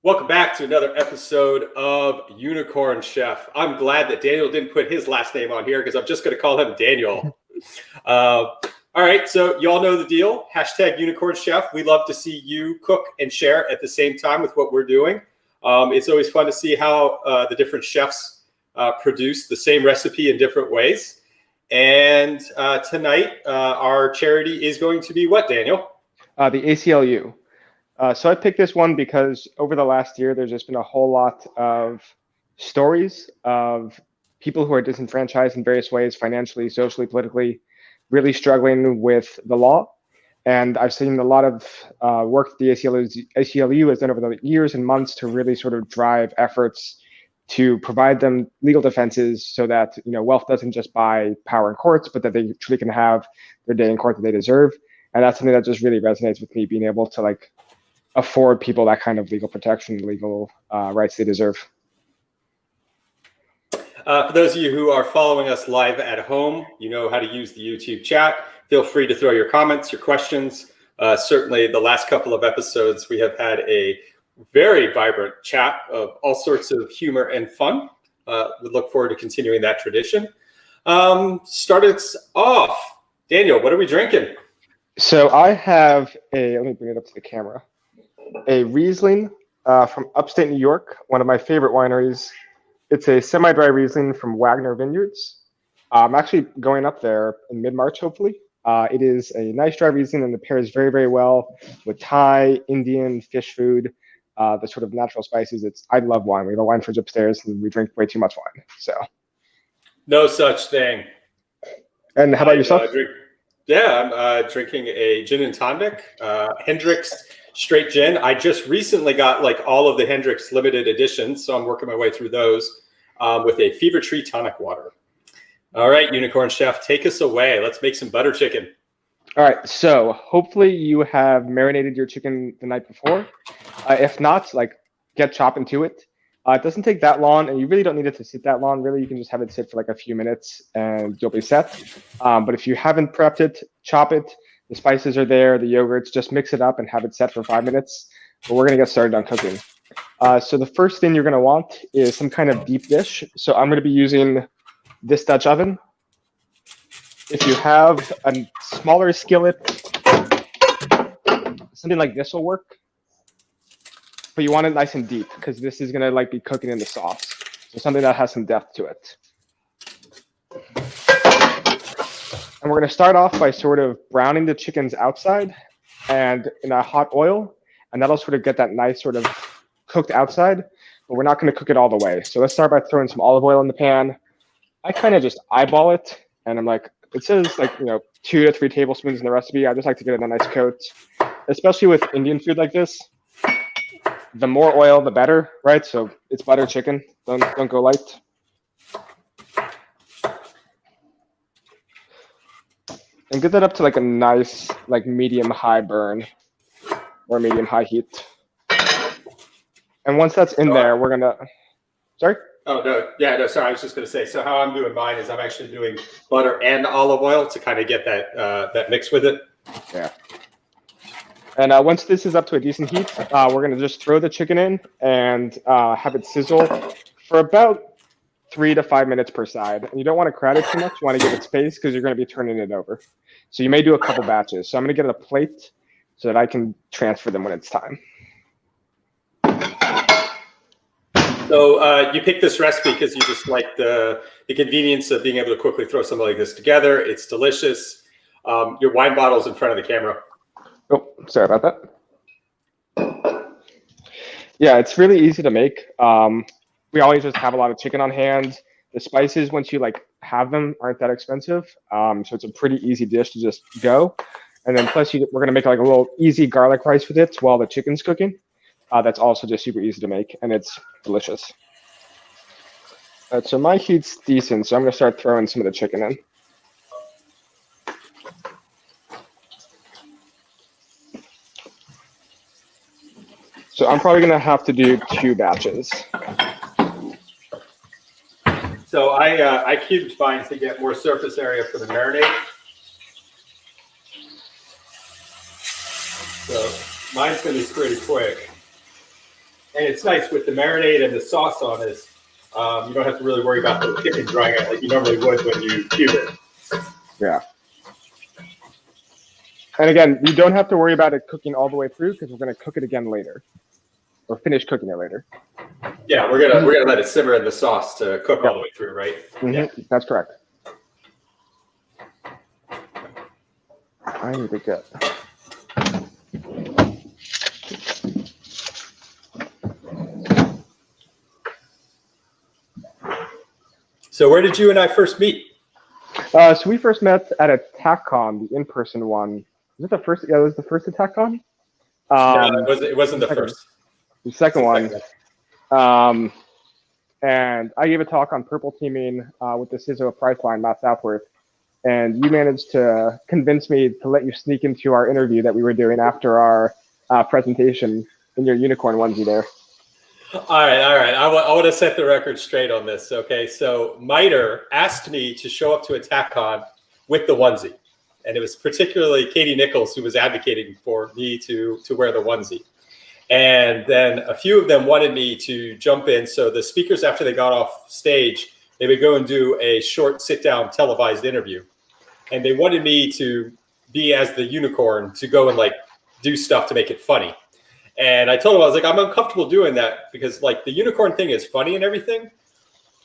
Welcome back to another episode of Unicorn Chef. I'm glad that Daniel didn't put his last name on here because I'm just going to call him Daniel. All right, so you all know the deal. Hashtag Unicorn Chef. We love to see you cook and share at the same time with what we're doing. It's always fun to see how the different chefs produce the same recipe in different ways. And tonight, our charity is going to be what, Daniel? The ACLU. So I picked this one because over the last year, there's just been a whole lot of stories of people who are disenfranchised in various ways, financially, socially, politically, really struggling with the law. And I've seen a lot of work that the ACLU has done over the years and months to really sort of drive efforts to provide them legal defenses so that wealth doesn't just buy power in courts, but that they truly can have their day in court that they deserve. And that's something that just really resonates with me, being able to afford people that kind of legal protection, legal rights they deserve. For those of you who are following us live at home, you know how to use the YouTube chat. Feel free to throw your comments, your questions. Certainly the last couple of episodes, we have had a very vibrant chat of all sorts of humor and fun. We look forward to continuing that tradition. Start us off. Daniel, what are we drinking? So I have let me bring it up to the camera. A Riesling from upstate New York, one of my favorite wineries. It's a semi-dry Riesling from Wagner Vineyards. I'm actually going up there in mid-March, hopefully. It is a nice dry Riesling, and it pairs very, very well with Thai, Indian, fish food, the sort of natural spices. I love wine. We have a wine fridge upstairs, and we drink way too much wine. So, no such thing. And how about yourself? I'm drinking a gin and tonic, Hendrick's straight gin. I just recently got all of the Hendrick's limited editions, so I'm working my way through those with a Fever Tree tonic water. All right, Unicorn Chef, take us away. Let's make some butter chicken. All right, so hopefully you have marinated your chicken the night before. If not, get chopping to it. It doesn't take that long, and you really don't need it to sit that long. Really, you can just have it sit for a few minutes, and you'll be set. But if you haven't prepped it, chop it. The spices are there, the yogurts, just mix it up and have it set for 5 minutes. But we're going to get started on cooking. So the first thing you're going to want is some kind of deep dish. So I'm going to be using this Dutch oven. If you have a smaller skillet, something like this will work. But you want it nice and deep because this is going to be cooking in the sauce. So something that has some depth to it. And we're going to start off by sort of browning the chickens outside and in a hot oil. And that'll sort of get that nice sort of cooked outside. But we're not going to cook it all the way. So let's start by throwing some olive oil in the pan. I kind of just eyeball it. And I'm it says 2 to 3 tablespoons in the recipe. I just like to get it a nice coat, especially with Indian food like this. The more oil, the better, right? So it's butter chicken. Don't go light. And get that up to a nice medium-high burn or medium-high heat. And once that's in there, we're gonna. Sorry? Oh no, yeah, no, sorry. I was just gonna say. So how I'm doing mine is I'm actually doing butter and olive oil to kind of get that mix with it. Yeah. And once this is up to a decent heat, we're going to just throw the chicken in and have it sizzle for about 3 to 5 minutes per side. And you don't want to crowd it too much. You want to give it space because you're going to be turning it over. So you may do a couple batches. So I'm going to get a plate so that I can transfer them when it's time. So you picked this recipe because you just like the convenience of being able to quickly throw something like this together. It's delicious. Your wine bottle's in front of the camera. Oh, sorry about that. Yeah, it's really easy to make. We always just have a lot of chicken on hand. The spices, once you have them, aren't that expensive. So it's a pretty easy dish to just go. And then plus we're gonna make a little easy garlic rice with it while the chicken's cooking. That's also just super easy to make, and it's delicious. So my heat's decent, so I'm gonna start throwing some of the chicken in. So I'm probably gonna have to do 2 batches. So I cubed mine to get more surface area for the marinade. So mine's gonna be pretty quick. And it's nice with the marinade and the sauce on this. You don't have to really worry about the chicken drying out like you normally would when you cube it. Yeah. And again, you don't have to worry about it cooking all the way through because we're going to cook it again later, or finish cooking it later. Yeah, we're gonna let it simmer in the sauce to cook all the way through, right? Mm-hmm. Yeah, that's correct. I need to get. So where did you and I first meet? So we first met at a TACCon, the in-person one. Was it the first? Yeah, it was the first at TACCon. No, it wasn't the first. The second one. And I gave a talk on purple teaming with the CISO Priceline, Matt Southworth. And you managed to convince me to let you sneak into our interview that we were doing after our presentation in your unicorn onesie there. All right. I want to set the record straight on this. Okay, so Miter asked me to show up to a TACCon with the onesie. And it was particularly Katie Nichols who was advocating for me to wear the onesie. And then a few of them wanted me to jump in. So the speakers, after they got off stage, they would go and do a short sit-down televised interview. And they wanted me to be as the unicorn to go and like do stuff to make it funny. And I told them, I was like, I'm uncomfortable doing that because like the unicorn thing is funny and everything.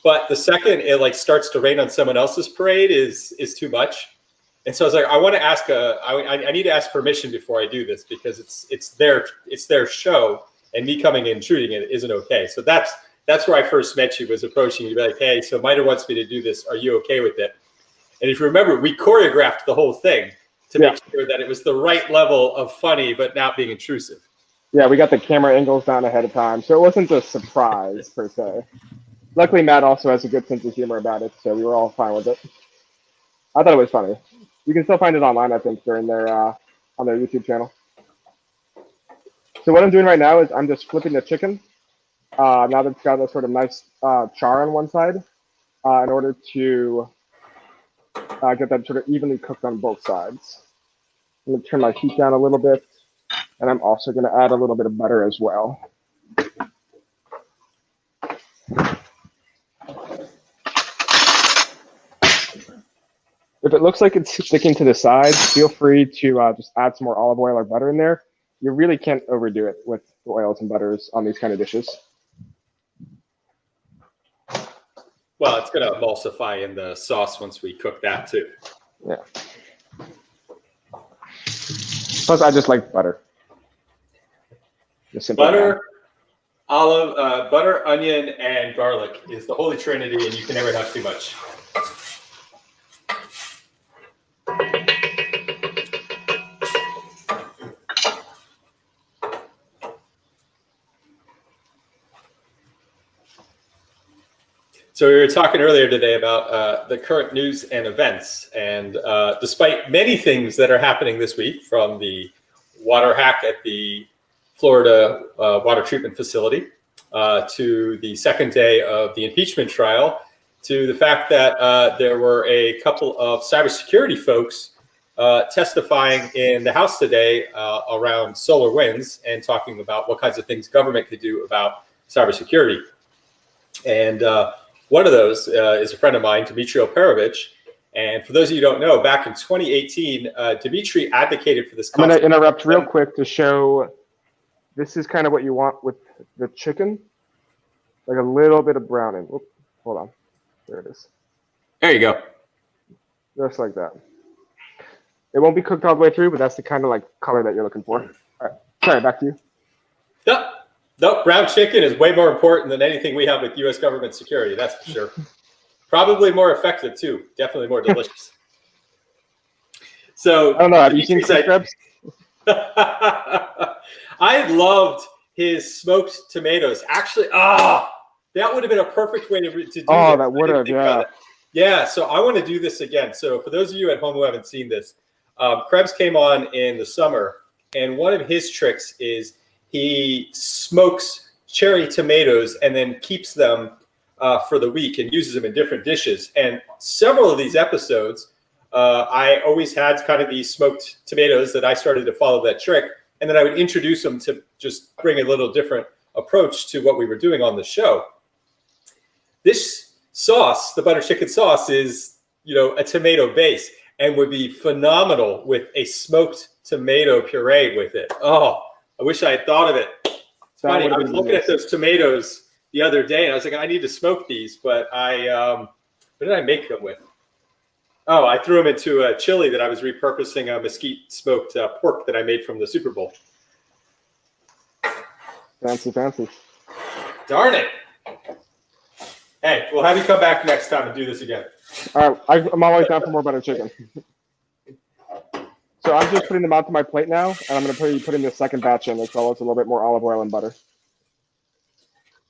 But the second it like starts to rain on someone else's parade is too much. And so I was like, I want to ask I need to ask permission before I do this because it's their show and me coming and intruding it isn't okay. So that's where I first met you, was approaching you, like, hey, so Miter wants me to do this. Are you okay with it? And if you remember, we choreographed the whole thing to make sure that it was the right level of funny, but not being intrusive. Yeah, we got the camera angles down ahead of time, so it wasn't a surprise per se. Luckily, Matt also has a good sense of humor about it, so we were all fine with it. I thought it was funny. You can still find it online, I think, during their on their YouTube channel. So what I'm doing right now is I'm just flipping the chicken. Now that it's got a sort of nice char on one side, in order to get that sort of evenly cooked on both sides. I'm going to turn my heat down a little bit, and I'm also going to add a little bit of butter as well. If it looks like it's sticking to the sides, feel free to just add some more olive oil or butter in there. You really can't overdo it with the oils and butters on these kind of dishes. Well, it's going to emulsify in the sauce once we cook that too. Yeah. Plus, I just like butter. Butter, butter, onion, and garlic is the holy trinity, and you can never have too much. So we were talking earlier today about the current news and events, and despite many things that are happening this week, from the water hack at the Florida water treatment facility to the second day of the impeachment trial, to the fact that there were a couple of cybersecurity folks testifying in the House today around solar winds and talking about what kinds of things government could do about cybersecurity. And one of those is a friend of mine, Dmitry Operovich. And for those of you who don't know, back in 2018, Dmitry advocated for this concept. I'm going to interrupt real quick to show this is kind of what you want with the chicken. Like a little bit of browning. Oops, hold on. There it is. There you go. Just like that. It won't be cooked all the way through, but that's the kind of like color that you're looking for. All right. Sorry, back to you. Nope, brown chicken is way more important than anything we have with U.S. government security, that's for sure. Probably more effective, too. Definitely more delicious. So I don't know. Have you seen Krebs? I loved his smoked tomatoes. Actually, that would have been a perfect way to do this. Oh, that would have, yeah. Yeah, so I want to do this again. So for those of you at home who haven't seen this, Krebs came on in the summer, and one of his tricks is he smokes cherry tomatoes and then keeps them for the week and uses them in different dishes. And several of these episodes, I always had kind of these smoked tomatoes that I started to follow that trick. And then I would introduce them to just bring a little different approach to what we were doing on the show. This sauce, the butter chicken sauce, is, a tomato base and would be phenomenal with a smoked tomato puree with it. Oh, I wish I had thought of it. It's funny. I was looking at those tomatoes the other day and I was like, I need to smoke these, but what did I make them with? Oh, I threw them into a chili that I was repurposing a mesquite smoked pork that I made from the Super Bowl. Fancy. Darn it. Hey, we'll have you come back next time and do this again. All right, I'm always down for more butter chicken. So I'm just putting them onto my plate now, and I'm going to be putting the second batch in as well as a little bit more olive oil and butter.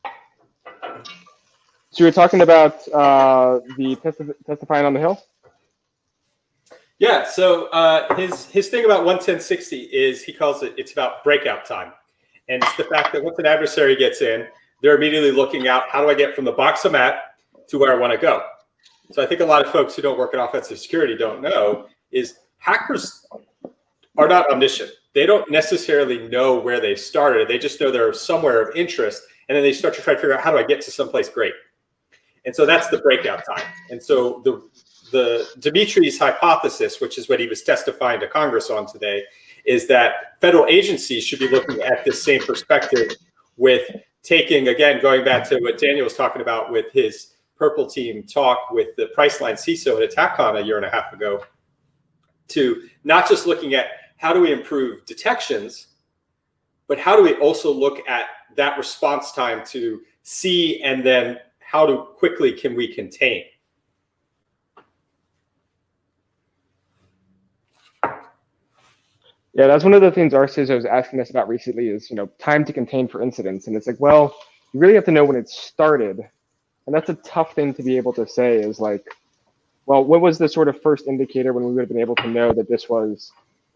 So you were talking about the testifying on the Hill? Yeah, so his thing about 11060 is he calls it's about breakout time. And it's the fact that once an adversary gets in, they're immediately looking out, how do I get from the box I'm at to where I want to go? So I think a lot of folks who don't work in offensive security don't know is hackers are not omniscient. They don't necessarily know where they've started. They just know they're somewhere of interest, and then they start to try to figure out, how do I get to someplace great? And so that's the breakout time. And so the Dimitri's hypothesis, which is what he was testifying to Congress on today, is that federal agencies should be looking at this same perspective with taking, again, going back to what Daniel was talking about with his Purple Team talk with the Priceline CISO at AttackCon a year and a half ago, to not just looking at how do we improve detections, but how do we also look at that response time to see, and then how quickly can we contain? Yeah, that's one of the things our CISO is asking us about recently is, time to contain for incidents. And it's like, well, you really have to know when it started. And that's a tough thing to be able to say is like, well, what was the sort of first indicator when we would have been able to know that this was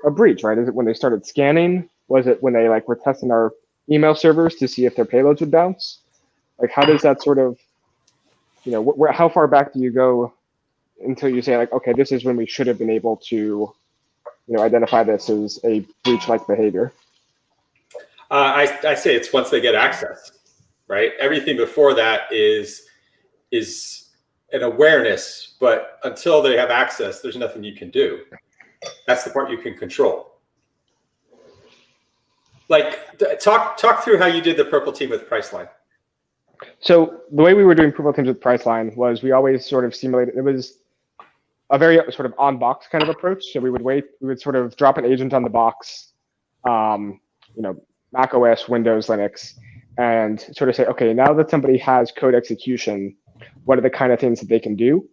a breach, right? Is it when they started scanning? Was it when they were testing our email servers to see if their payloads would bounce? Like, how does that sort of, how far back do you go until you say okay, this is when we should have been able to identify this as a breach-like behavior? I say it's once they get access, right? Everything before that is an awareness, but until they have access, there's nothing you can do. That's the part you can control. Talk through how you did the Purple Team with Priceline. So the way we were doing Purple Teams with Priceline was we always sort of simulated. It was a very sort of on-box kind of approach. So we would sort of drop an agent on the box, Mac OS, Windows, Linux, and sort of say, okay, now that somebody has code execution, what are the kind of things that they can do?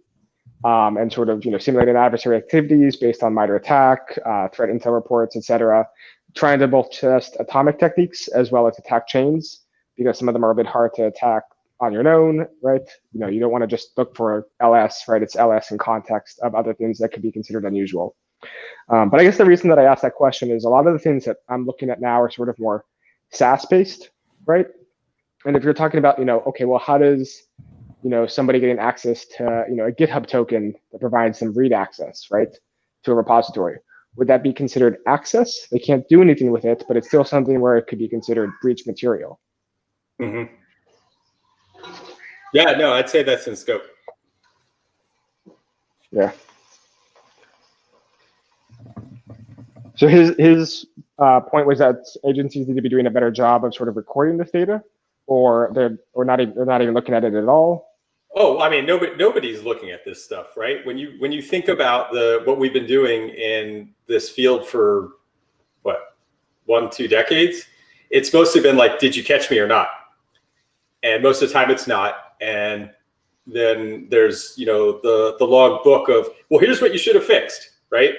And sort of, simulating adversary activities based on MITRE ATT&CK, threat intel reports, et cetera, trying to both test atomic techniques as well as attack chains, because some of them are a bit hard to attack on your own, right? You don't want to just look for LS, right? It's LS in context of other things that could be considered unusual. But I guess the reason that I asked that question is a lot of the things that I'm looking at now are sort of more SaaS-based, right? And if you're talking about, okay, well, how does, somebody getting access to, a GitHub token that provides some read access, right, to a repository? Would that be considered access? They can't do anything with it, but it's still something where it could be considered breach material. Mm-hmm. Yeah, no, I'd say that's in scope. Yeah. So his point was that agencies need to be doing a better job of sort of recording this data, or they're not even looking at it at all. Oh, I mean, nobody's looking at this stuff, right? When you think about what we've been doing in this field for what, 1-2 decades, it's mostly been like, did you catch me or not? And most of the time it's not. And then there's, the log book of, well, here's what you should have fixed, right?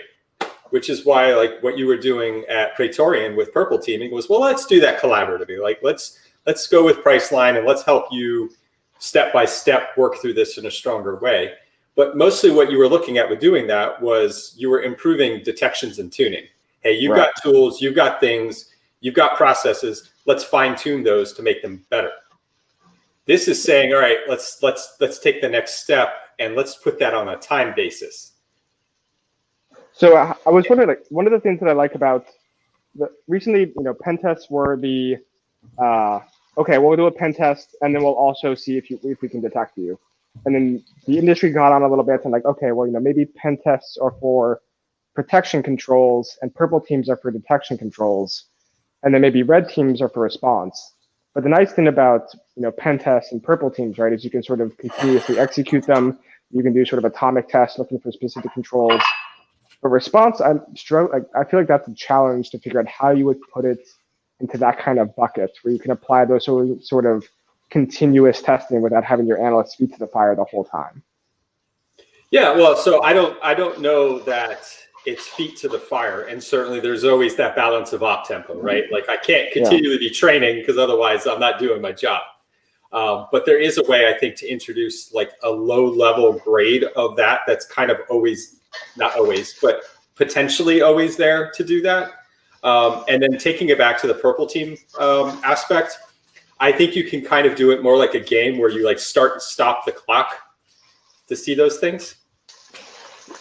Which is why, what you were doing at Praetorian with Purple Teaming was, well, let's do that collaboratively. Let's go with Priceline and let's help you step by step work through this in a stronger way. But mostly what you were looking at with doing that was you were improving detections and tuning. Hey, you've got tools, you've got things, you've got processes. Let's fine tune those to make them better. This is saying, all right, let's take the next step and let's put that on a time basis. So I was wondering, one of the things that I like about recently, pen tests were the okay, we'll do a pen test, and then we'll also see if we can detect you. And then the industry got on a little bit and like, okay, well, maybe pen tests are for protection controls and purple teams are for detection controls, and then maybe red teams are for response. But the nice thing about pen tests and purple teams, right, is you can sort of continuously execute them. You can do sort of atomic tests looking for specific controls. But response, I feel like that's a challenge to figure out how you would put it into that kind of bucket where you can apply those sort of continuous testing without having your analysts' feet to the fire the whole time. Yeah, well, so I don't know that it's feet to the fire, and certainly there's always that balance of op tempo, right? Like I can't continually be training because otherwise I'm not doing my job. But there is a way, I think, to introduce like a low level grade of that. That's kind of always, not always, but potentially always there to do that. And then taking it back to the purple team aspect, I think you can kind of do it more like a game where you like start and stop the clock to see those things.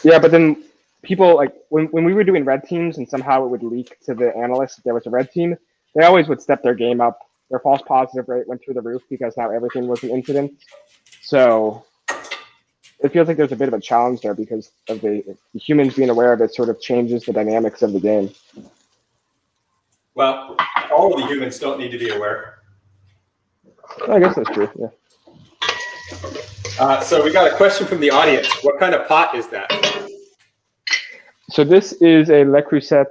Yeah, but then people like when we were doing red teams and somehow it would leak to the analysts if there was a red team, they always would step their game up. Their false positive rate went through the roof because now everything was an incident. So it feels like there's a bit of a challenge there because of the humans being aware of it sort of changes the dynamics of the game. Well, all of the humans don't need to be aware. I guess that's true, yeah. So we got a question from the audience. What kind of pot is that? So this is a Le Creuset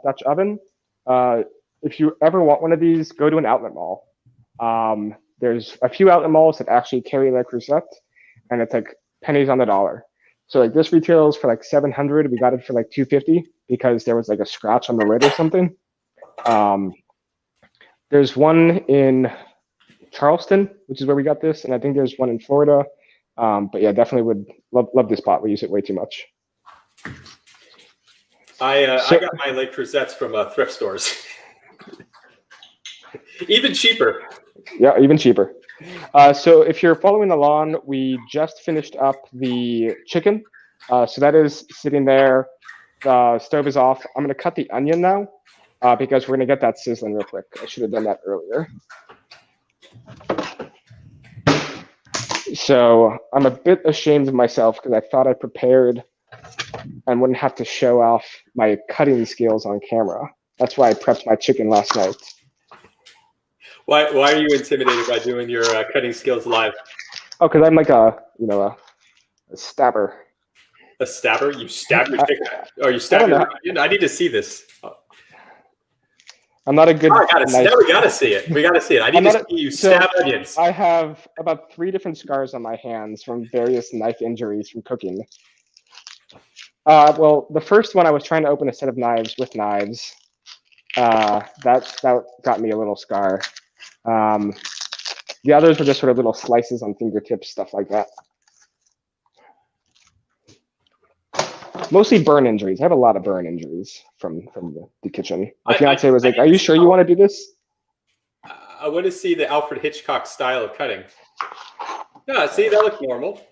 Dutch oven. If you ever want one of these, go to an outlet mall. There's a few outlet malls that actually carry Le Creuset, and it's like pennies on the dollar. So like this retails for like $700. We got it for like $250 because there was like a scratch on the lid or something. There's one in Charleston, which is where we got this, and I think there's one in Florida. But yeah, definitely would love this pot. We use it way too much. I got my Le Creusets from thrift stores. Even cheaper. Yeah, even cheaper. So if you're following along, we just finished up the chicken. So that is sitting there. The stove is off. I'm going to cut the onion now because we're going to get that sizzling real quick. I should have done that earlier. So I'm a bit ashamed of myself because I thought I prepared and wouldn't have to show off my cutting skills on camera. That's why I prepped my chicken last night. Why are you intimidated by doing your cutting skills live? Oh, because I'm like a stabber. A stabber? You stab your chicken? Or you stab your onion? I need to see this. I'm not a good. Oh, we gotta see it. We gotta see it. I need to see you stab onions. I have about 3 different scars on my hands from various knife injuries from cooking. Well, the first one I was trying to open a set of knives with knives. That got me a little scar. The others were just sort of little slices on fingertips, stuff like that. Mostly burn injuries. I have a lot of burn injuries from the kitchen. My fiance was like, "Are you sure you want to do this?" I want to see the Alfred Hitchcock style of cutting. Yeah, see, that looks normal.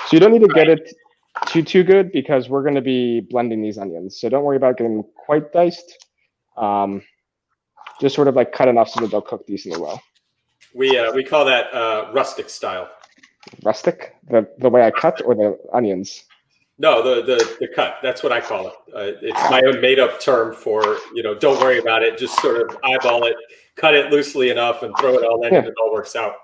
So you don't need to get it too good because we're going to be blending these onions. So don't worry about getting them quite diced. Just sort of like cut enough so that they'll cook decently well. We call that rustic style. Rustic? The way I cut or the onions? No, the cut. That's what I call it. It's my own made up term for, don't worry about it. Just sort of eyeball it, cut it loosely enough and throw it all in and it all works out.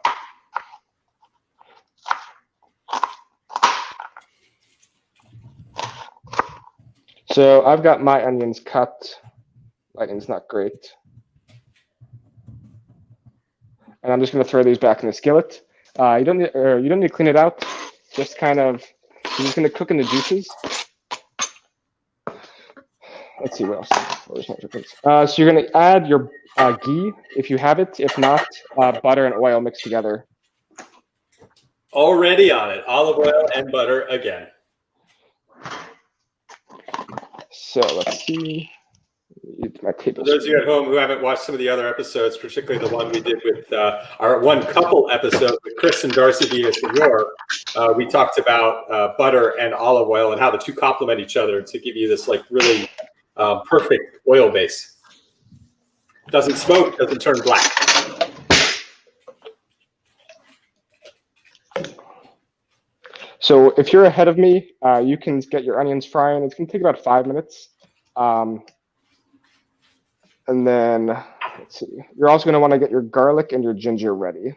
So I've got my onions cut. Lighting's not great. And I'm just going to throw these back in the skillet. You don't need to clean it out. Just kind of, you're just going to cook in the juices. Let's see what else. So you're going to add your ghee if you have it. If not, butter and oil mixed together. Already on it. Olive oil and butter again. So let's see. My For those of you at home who haven't watched some of the other episodes, particularly the one we did with our one couple episode with Chris and Darcy Villasenor, we talked about butter and olive oil and how the two complement each other to give you this like really perfect oil base. Doesn't smoke, doesn't turn black. So if you're ahead of me, you can get your onions frying. It's going to take about 5 minutes. And then, let's see. You're also going to want to get your garlic and your ginger ready.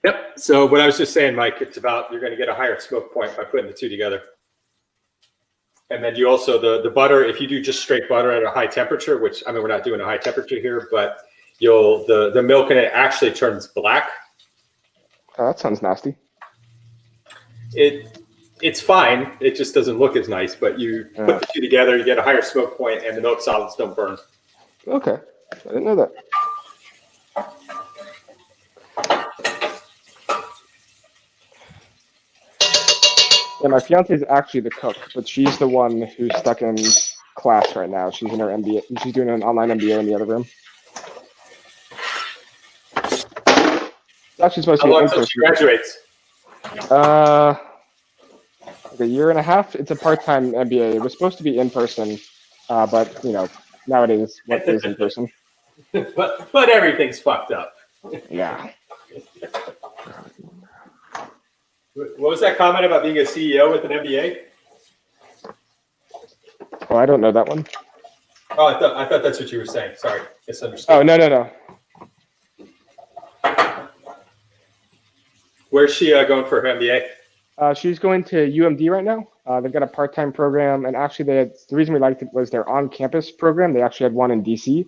Yep. So what I was just saying, Mike, it's about you're going to get a higher smoke point by putting the two together. And then you also, the butter, if you do just straight butter at a high temperature, which, I mean, we're not doing a high temperature here, but the milk in it actually turns black. Oh, that sounds nasty. It's fine. It just doesn't look as nice, but you put the two together, you get a higher smoke point, and the milk solids don't burn. Okay. I didn't know that. Yeah, my fiance is actually the cook, but she's the one who's stuck in class right now. She's in her MBA. She's doing an online MBA in the other room. It's actually supposed to be How long in until person. she graduates? Like a year and a half. It's a part-time MBA. It was supposed to be in person, but you know, nowadays what is in person? but everything's fucked up. Yeah. What was that comment about being a CEO with an MBA? Oh, I don't know that one. Oh, I thought that's what you were saying. Sorry, misunderstood. Oh, no. Where's she going for her MBA? She's going to UMD right now. They've got a part-time program, and actually, the reason we liked it was their on-campus program. They actually had one in DC.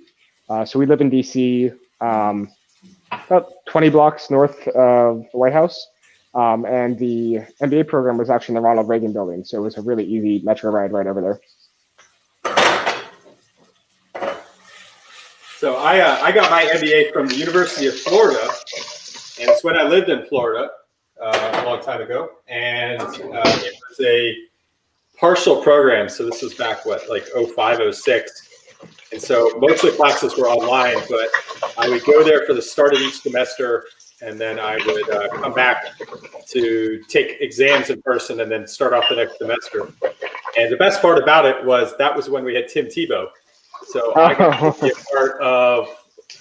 So we live in DC, about 20 blocks north of the White House. And the MBA program was actually in the Ronald Reagan building, so it was a really easy metro ride right over there. So I got my MBA from the University of Florida, and it's when I lived in Florida a long time ago, and it was a partial program. So this was back, like 05, 06. And so most of the classes were online, but I would go there for the start of each semester, and then I would come back to take exams in person and then start off the next semester. And the best part about it was that was when we had Tim Tebow. So I got to be a part of,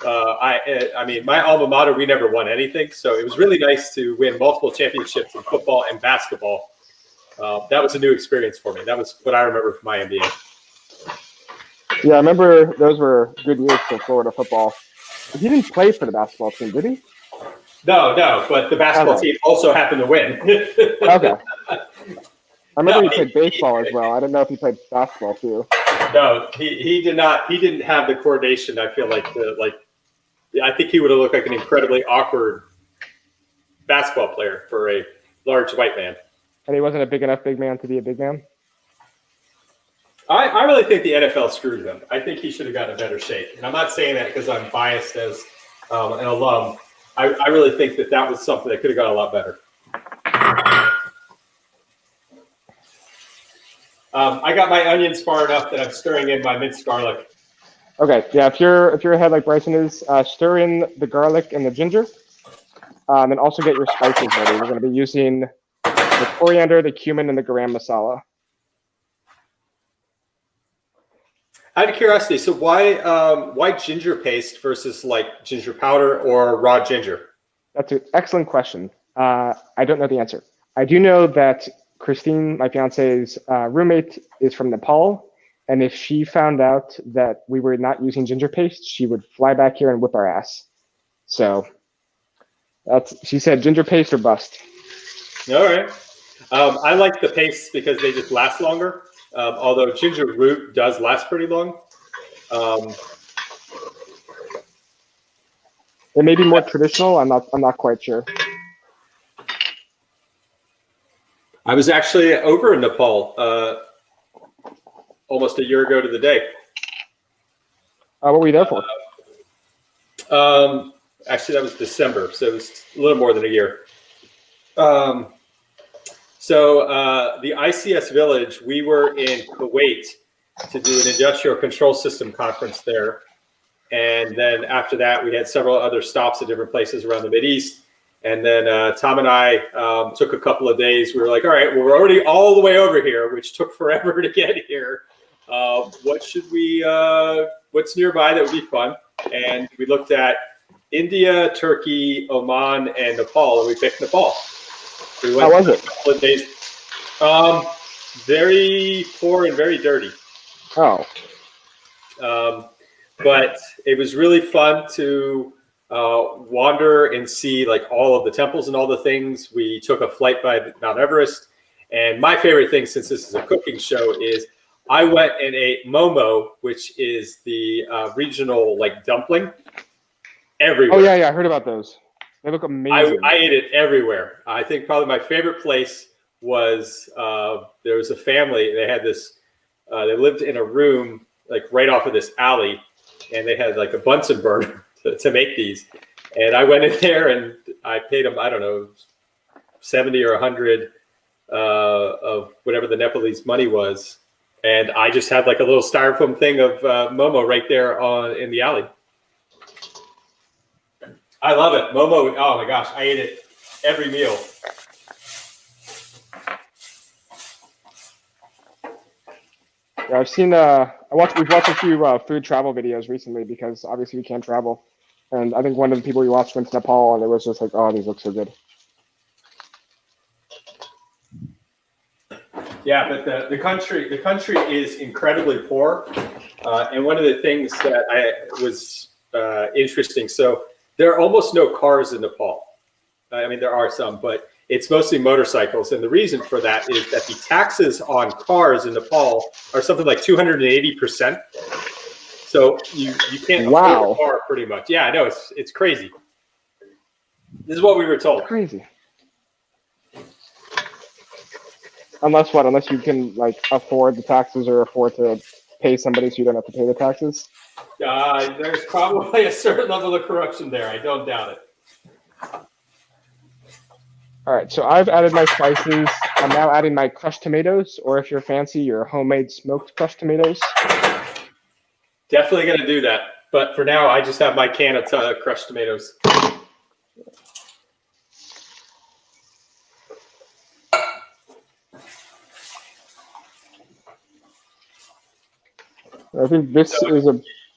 I mean, my alma mater, we never won anything. So it was really nice to win multiple championships in football and basketball. That was a new experience for me. That was what I remember from my MBA. Yeah, I remember those were good years for Florida football. He didn't play for the basketball team, did he? No, but the basketball team also happened to win. Okay. I remember he played baseball as well. I didn't know if he played basketball too. No, he did not. He didn't have the coordination. I feel like I think he would have looked like an incredibly awkward basketball player for a large white man. And he wasn't a big enough big man to be a big man? I really think the NFL screwed him. I think he should have gotten a better shape. And I'm not saying that because I'm biased as an alum. I really think that was something that could have gone a lot better. I got my onions far enough that I'm stirring in my minced garlic. Okay, yeah. If you're ahead like Bryson is, stir in the garlic and the ginger, and also get your spices ready. We're going to be using the coriander, the cumin, and the garam masala. Out of curiosity, so why ginger paste versus like ginger powder or raw ginger? That's an excellent question. I don't know the answer. I do know that Christine, my fiance's roommate, is from Nepal, and if she found out that we were not using ginger paste, she would fly back here and whip our ass. So she said ginger paste or bust. All right. I like the pastes because they just last longer. Although ginger root does last pretty long. It may be more traditional. I'm not quite sure. I was actually over in Nepal almost a year ago to the day. What were you there for? Actually, that was December, so it was a little more than a year. So the ICS Village, we were in Kuwait to do an industrial control system conference there. And then after that, we had several other stops at different places around the Mideast. And then Tom and I took a couple of days. We were like, all right, well, we're already all the way over here, which took forever to get here. What should we, what's nearby that would be fun? And we looked at India, Turkey, Oman, and Nepal, and we picked Nepal. We went How was it? a couple of days. Very poor and very dirty. Oh. But it was really fun to wander and see like all of the temples and all the things. We took a flight by Mount Everest. And my favorite thing, since this is a cooking show, is I went and ate momo, which is the regional like dumpling, everywhere. Oh, yeah, I heard about those. They look amazing. I ate it everywhere. I think probably my favorite place was there was a family. They had this, they lived in a room like right off of this alley, and they had like a Bunsen burner to make these. And I went in there and I paid them, I don't know, 70 or 100 of whatever the Nepalese money was. And I just had like a little styrofoam thing of momo right there in the alley. I love it. Momo, oh my gosh, I ate it every meal. Yeah, I've seen, we've watched a few food travel videos recently because obviously we can't travel. And I think one of the people we watched went to Nepal and it was just like, oh, these look so good. Yeah, but the country is incredibly poor. And one of the things that was interesting, so there are almost no cars in Nepal. I mean, there are some, but it's mostly motorcycles. And the reason for that is that the taxes on cars in Nepal are something like 280%. So you can't afford a car pretty much. Yeah, I know, it's crazy. This is what we were told. Crazy. Unless you can like afford the taxes or afford to pay somebody so you don't have to pay the taxes. There's probably a certain level of corruption there. I don't doubt it. All right, so I've added my spices. I'm now adding my crushed tomatoes, or if you're fancy, your homemade smoked crushed tomatoes. Definitely going to do that. But for now, I just have my can of crushed tomatoes. I think this is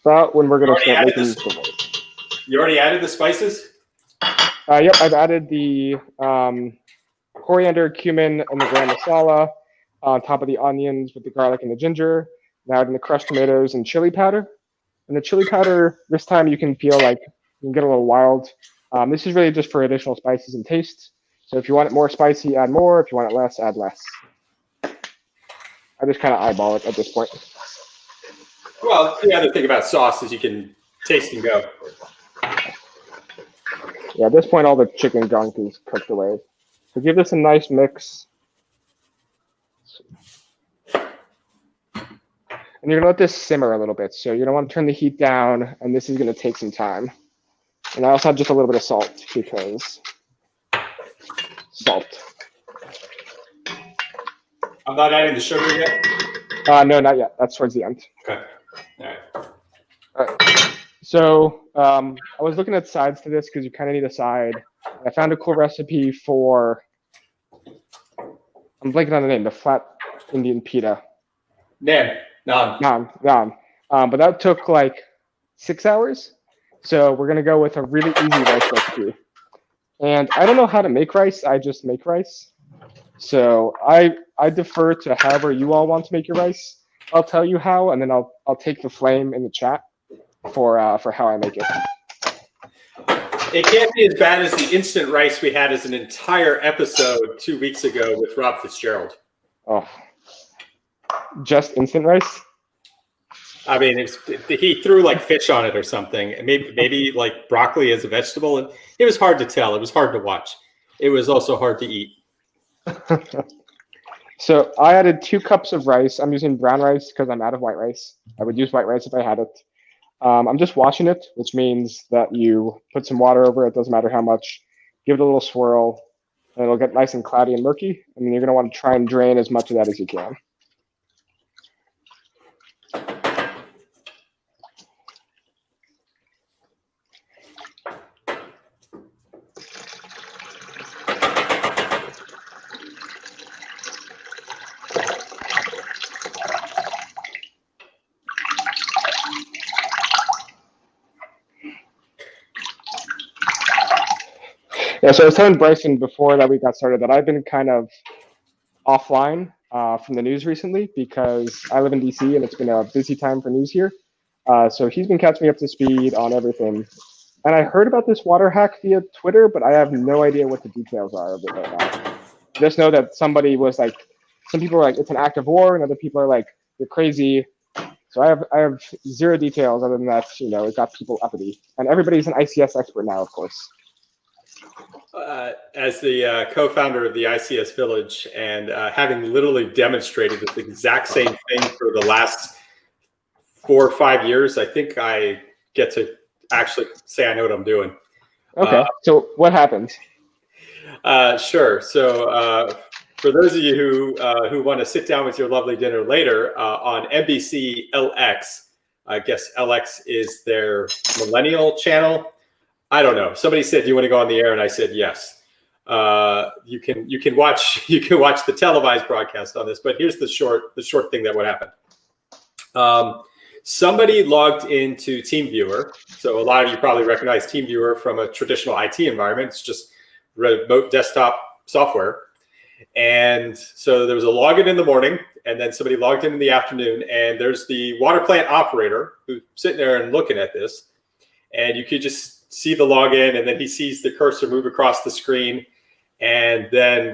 about when we're going to start making the. You already added the spices? Yep, I've added the coriander, cumin, and the garam masala on top of the onions with the garlic and the ginger. Now adding the crushed tomatoes and chili powder. And the chili powder, this time you can feel like you can get a little wild. This is really just for additional spices and taste. So if you want it more spicy, add more. If you want it less, add less. I just kind of eyeball it at this point. Well, the other thing about sauce is you can taste and go. Yeah, at this point, all the chicken gunk is cooked away. So give this a nice mix. And you're going to let this simmer a little bit. So you don't want to turn the heat down, and this is going to take some time. And I also have just a little bit of salt because salt. I'm not adding the sugar yet? No, not yet. That's towards the end. Okay. All right. So I was looking at sides to this because you kind of need a side. I found a cool recipe for, I'm blanking on the name, the flat Indian pita. Naan. But that took like 6 hours. So we're going to go with a really easy rice recipe. And I don't know how to make rice. I just make rice. So I defer to however you all want to make your rice. I'll tell you how, and then I'll take the flame in the chat for how I make it. It can't be as bad as the instant rice we had as an entire episode 2 weeks ago with Rob Fitzgerald. Oh, just instant rice? I mean, he threw like fish on it or something, and maybe like broccoli as a vegetable, and it was hard to tell. It was hard to watch. It was also hard to eat. So I added 2 cups of rice. I'm using brown rice because I'm out of white rice. I would use white rice if I had it. I'm just washing it, which means that you put some water over it. Doesn't matter how much. Give it a little swirl, and it'll get nice and cloudy and murky. And then you're going to want to try and drain as much of that as you can. Yeah, so I was telling Bryson before that we got started that I've been kind of offline from the news recently because I live in DC and it's been a busy time for news here. So he's been catching me up to speed on everything. And I heard about this water hack via Twitter, but I have no idea what the details are of it right now. I just know that somebody was like, some people are like, it's an act of war, and other people are like, you're crazy. So I have zero details other than that, you know, it got people uppity. And everybody's an ICS expert now, of course. As the co-founder of the ICS Village and having literally demonstrated this exact same thing for the last 4 or 5 years, I think I get to actually say I know what I'm doing. Okay, so what happens? Sure. So for those of you who want to sit down with your lovely dinner later on NBC LX, I guess LX is their millennial channel. I don't know. Somebody said, "Do you want to go on the air?" And I said, "Yes." You can watch the televised broadcast on this, but here's the short thing that would happen. Somebody logged into TeamViewer. So a lot of you probably recognize TeamViewer from a traditional IT environment. It's just remote desktop software. And so there was a login in the morning, and then somebody logged in the afternoon, and there's the water plant operator who's sitting there and looking at this. And you could just see the login, and then he sees the cursor move across the screen. And then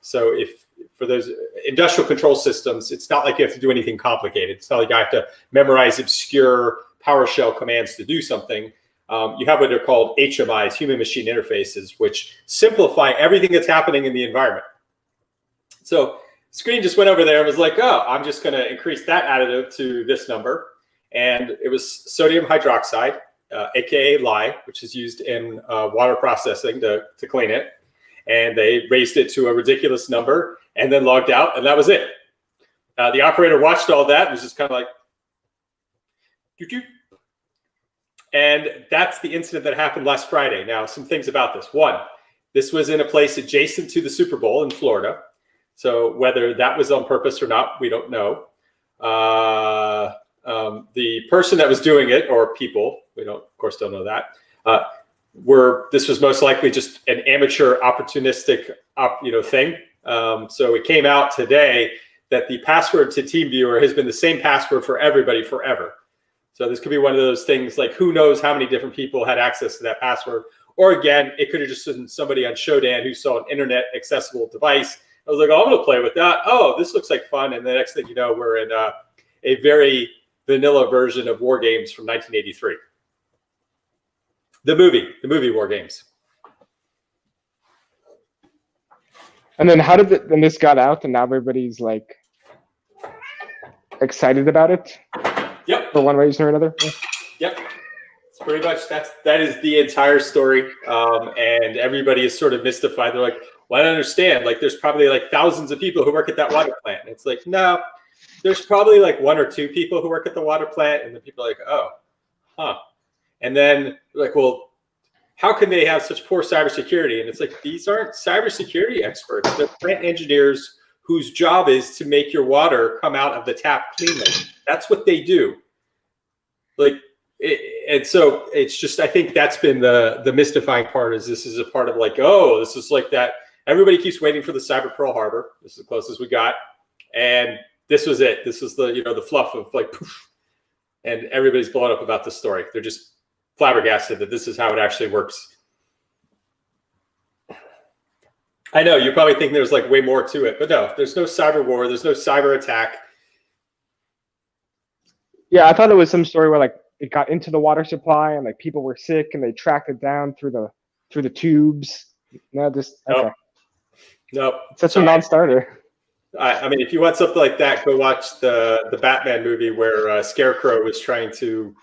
so if for those industrial control systems, it's not like you have to do anything complicated. It's not like I have to memorize obscure PowerShell commands to do something. You have what are called HMIs, human machine interfaces, which simplify everything that's happening in the environment. So screen just went over there and was like, oh, I'm just going to increase that additive to this number. And it was sodium hydroxide, aka lye, which is used in water processing to clean it. And they raised it to a ridiculous number and then logged out, and that was it. The operator watched all that and was just kind of like, doo-doo. And that's the incident that happened last Friday. Now, some things about this. One, this was in a place adjacent to the Super Bowl in Florida. So whether that was on purpose or not, we don't know. The person that was doing it, or people, we don't, of course, don't know that, this was most likely just an amateur opportunistic thing. So it came out today that the password to TeamViewer has been the same password for everybody forever. So this could be one of those things like, who knows how many different people had access to that password. Or again, it could have just been somebody on Shodan who saw an internet accessible device. I was like, oh, I'm gonna play with that. Oh, this looks like fun. And the next thing you know, we're in a very vanilla version of War Games from 1983. The movie War Games. And then how did then this got out and now everybody's like excited about it? Yep. For one reason or another? Yep. It's pretty much that is the entire story. And everybody is sort of mystified. They're like, well, I don't understand. Like there's probably like thousands of people who work at that water plant. And it's like, no, there's probably like 1 or 2 people who work at the water plant. And then people are like, oh, huh. And then like, well, how can they have such poor cybersecurity? And it's like, these aren't cybersecurity experts. They're plant engineers whose job is to make your water come out of the tap cleanly. That's what they do. And so it's just, I think that's been the mystifying part, is this is a part of like, oh, this is like that. Everybody keeps waiting for the cyber Pearl Harbor. This is the closest we got. And this was it. This was the fluff of like, poof, and everybody's blown up about this story. They're just flabbergasted that this is how it actually works. I know you probably think there's like way more to it, but no, there's no cyber war. There's no cyber attack. Yeah, I thought it was some story where like it got into the water supply and like people were sick and they tracked it down through the tubes. No, just okay. Nope. Such a non-starter. I mean, if you want something like that, go watch the Batman movie where Scarecrow was trying to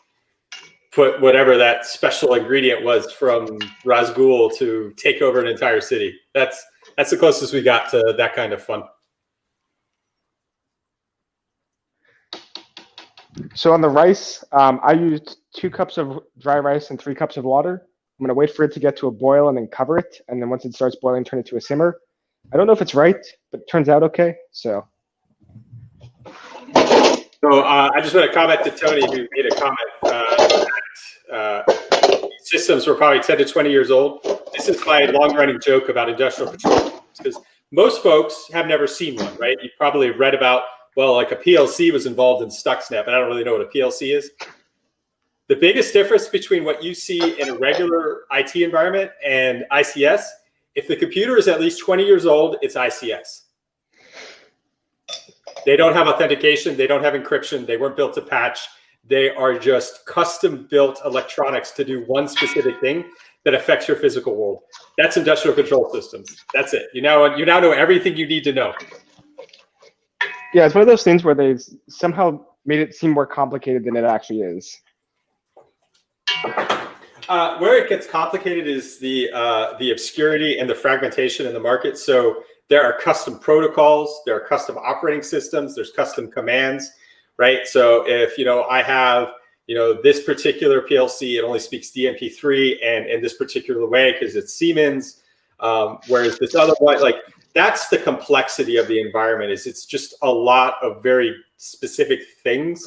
put whatever that special ingredient was from Ra's Ghul to take over an entire city. That's the closest we got to that kind of fun. So on the rice, I used 2 cups of dry rice and 3 cups of water. I'm going to wait for it to get to a boil and then cover it. And then once it starts boiling, turn it to a simmer. I don't know if it's right, but it turns out okay. So I just want to comment to Tony, who made a comment that systems were probably 10 to 20 years old. This is my long-running joke about industrial control systems, because most folks have never seen one, right? You probably read about, well, like a PLC was involved in Stuxnet, but I don't really know what a PLC is. The biggest difference between what you see in a regular IT environment and ICS, if the computer is at least 20 years old, it's ICS. They don't have authentication. They don't have encryption. They weren't built to patch. They are just custom-built electronics to do one specific thing that affects your physical world. That's industrial control systems. That's it. You now know everything you need to know. Yeah, it's one of those things where they've somehow made it seem more complicated than it actually is. Where it gets complicated is the obscurity and the fragmentation in the market. So there are custom protocols, there are custom operating systems, there's custom commands, right? So if I have this particular PLC, it only speaks DMP3 and in this particular way because it's Siemens, whereas this other one, like that's the complexity of the environment. Is it's just a lot of very specific things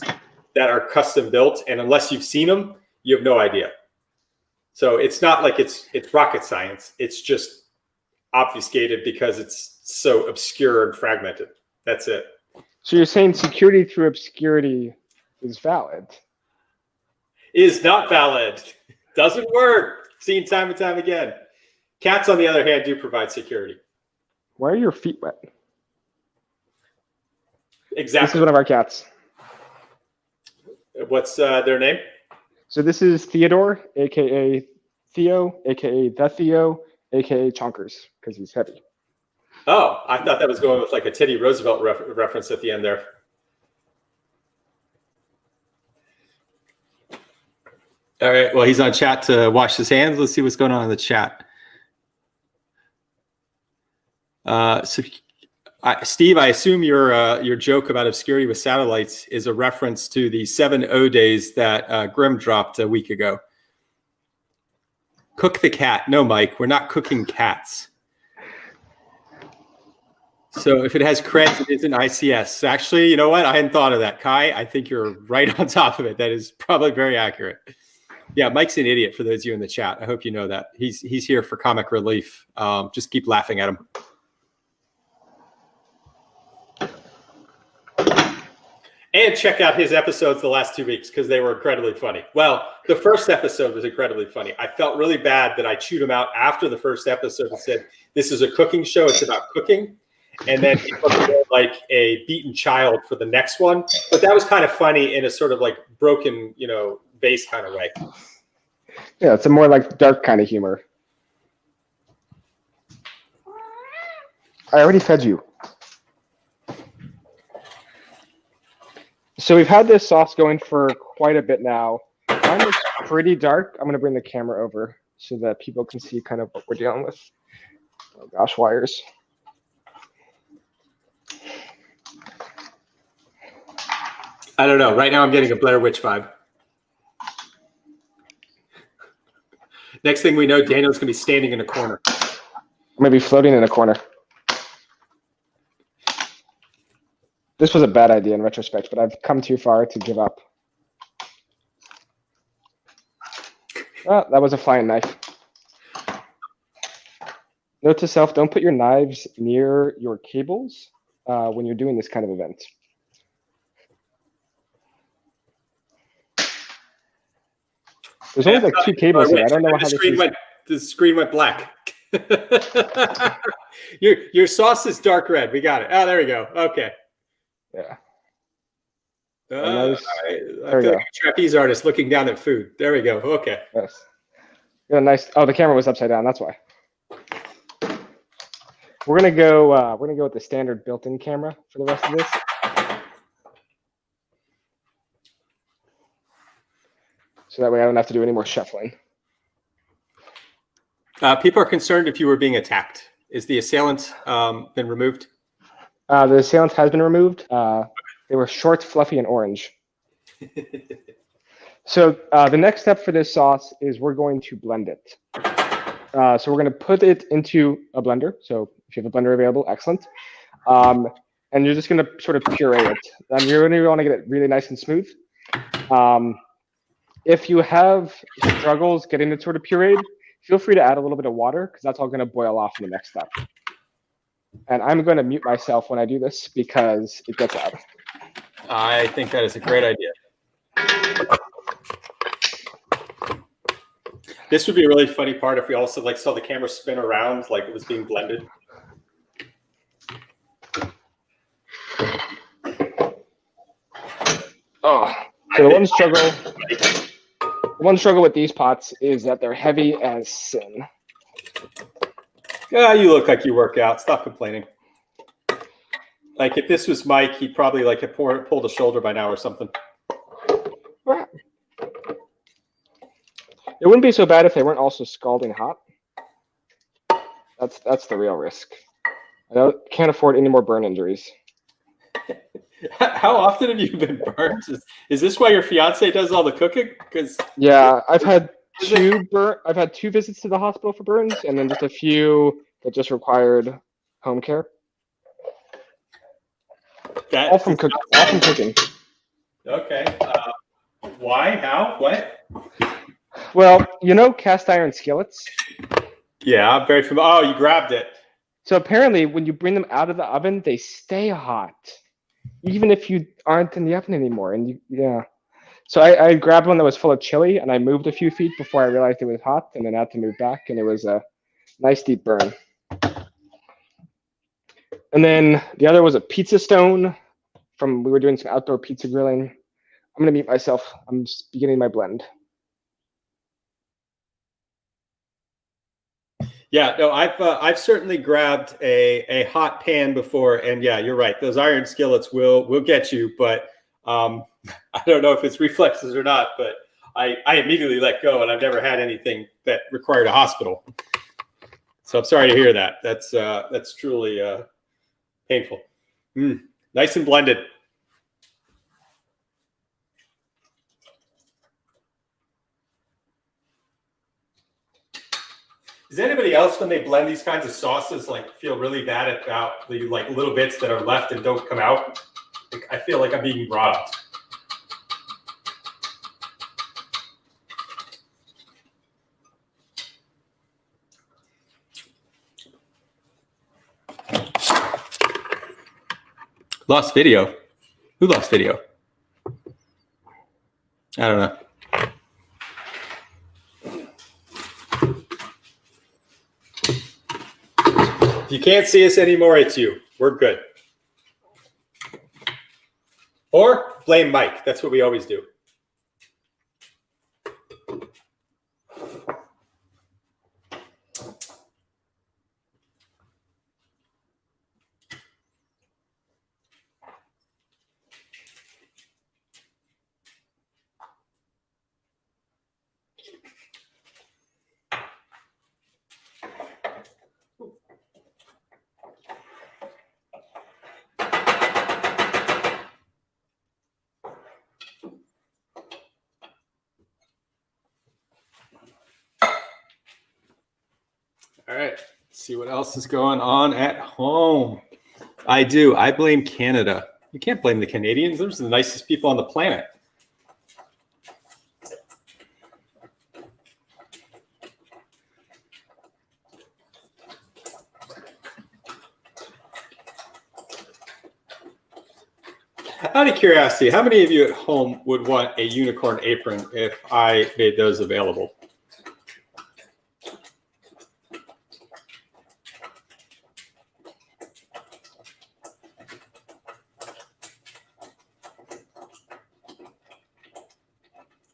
that are custom built, and unless you've seen them, you have no idea. So it's not like it's rocket science. It's just obfuscated because it's so obscure and fragmented. That's it. So you're saying security through obscurity is valid? Is not valid. Doesn't work. Seen time and time again. Cats, on the other hand, do provide security. Why are your feet wet? Exactly. This is one of our cats. What's their name? So this is Theodore, aka Theo, aka the Theo, aka Chonkers, because he's heavy. Oh, I thought that was going with like a Teddy Roosevelt reference at the end there. All right. Well, he's on chat to wash his hands. Let's see what's going on in the chat. Steve, I assume your joke about obscurity with satellites is a reference to the 7 O days that Grim dropped a week ago. Cook the cat. No, Mike, we're not cooking cats. So if it has creds, it is an ICS. Actually, you know what? I hadn't thought of that. Kai, I think you're right on top of it. That is probably very accurate. Yeah, Mike's an idiot for those of you in the chat. I hope you know that. He's here for comic relief. Just keep laughing at him. And check out his episodes the last 2 weeks because they were incredibly funny. Well, the first episode was incredibly funny. I felt really bad that I chewed him out after the first episode and said, this is a cooking show. It's about cooking. And then he looked like a beaten child for the next one. But that was kind of funny in a sort of like broken, vase kind of way. Yeah, it's a more like dark kind of humor. I already fed you. So we've had this sauce going for quite a bit now. Mine looks pretty dark. I'm going to bring the camera over so that people can see kind of what we're dealing with. Oh gosh, wires. I don't know. Right now I'm getting a Blair Witch vibe. Next thing we know, Daniel's going to be standing in a corner. I'm going to be floating in a corner. This was a bad idea in retrospect, but I've come too far to give up. Oh, that was a flying knife. Note to self, don't put your knives near your cables when you're doing this kind of event. There's only like 2 cables here. I don't know how the screen went black. Your sauce is dark red. We got it. Oh, there we go. Okay. Yeah. Nice. I feel like a trapeze artist looking down at food. There we go. Okay. Yes. Yeah, nice. Oh, the camera was upside down. That's why. We're gonna go with the standard built-in camera for the rest of this. So that way I don't have to do any more shuffling. People are concerned if you were being attacked. Is the assailant been removed? The assailant has been removed. They were short, fluffy, and orange. So the next step for this sauce is we're going to blend it. So we're going to put it into a blender. So if you have a blender available, excellent. And you're just going to sort of puree it. You're going to want to get it really nice and smooth. If you have struggles getting it sort of pureed, Feel free to add a little bit of water because that's all going to boil off in the next step. And I'm going to mute myself when I do this because it gets out. I think that is a great idea. This would be a really funny part if we also like saw the camera spin around like it was being blended. Oh, so the one struggle with these pots is that they're heavy as sin. Yeah, you look like you work out. Stop complaining. Like if this was Mike, he'd probably like have pulled a shoulder by now or something. It wouldn't be so bad if they weren't also scalding hot. That's the real risk. I can't afford any more burn injuries. How often have you been burned? Is this why your fiance does all the cooking? Because yeah, I've had two visits to the hospital for burns, and then just a few that just required home care. All from cooking. Okay. Why? How? What? Well, you know cast iron skillets? Yeah, I'm very familiar. Oh, you grabbed it. So apparently when you bring them out of the oven, they stay hot, even if you aren't in the oven anymore. And yeah. So I grabbed one that was full of chili, and I moved a few feet before I realized it was hot, and then I had to move back, and it was a nice deep burn. And then the other was a pizza stone we were doing some outdoor pizza grilling. I'm going to mute myself. I'm just beginning my blend. Yeah, no, I've certainly grabbed a hot pan before, and yeah, you're right. Those iron skillets will get you, but I don't know if it's reflexes or not. But I immediately let go, and I've never had anything that required a hospital. So I'm sorry to hear that. That's truly painful. Nice and blended. Does anybody else, when they blend these kinds of sauces, like feel really bad about the like little bits that are left and don't come out? Like, I feel like I'm being robbed. Lost video. Who lost video? I don't know. If you can't see us anymore, it's you. We're good. Or blame Mike. That's what we always do. All right, let's see what else is going on at home. I do. I blame Canada. You can't blame the Canadians. Those are the nicest people on the planet. Out of curiosity, how many of you at home would want a unicorn apron if I made those available?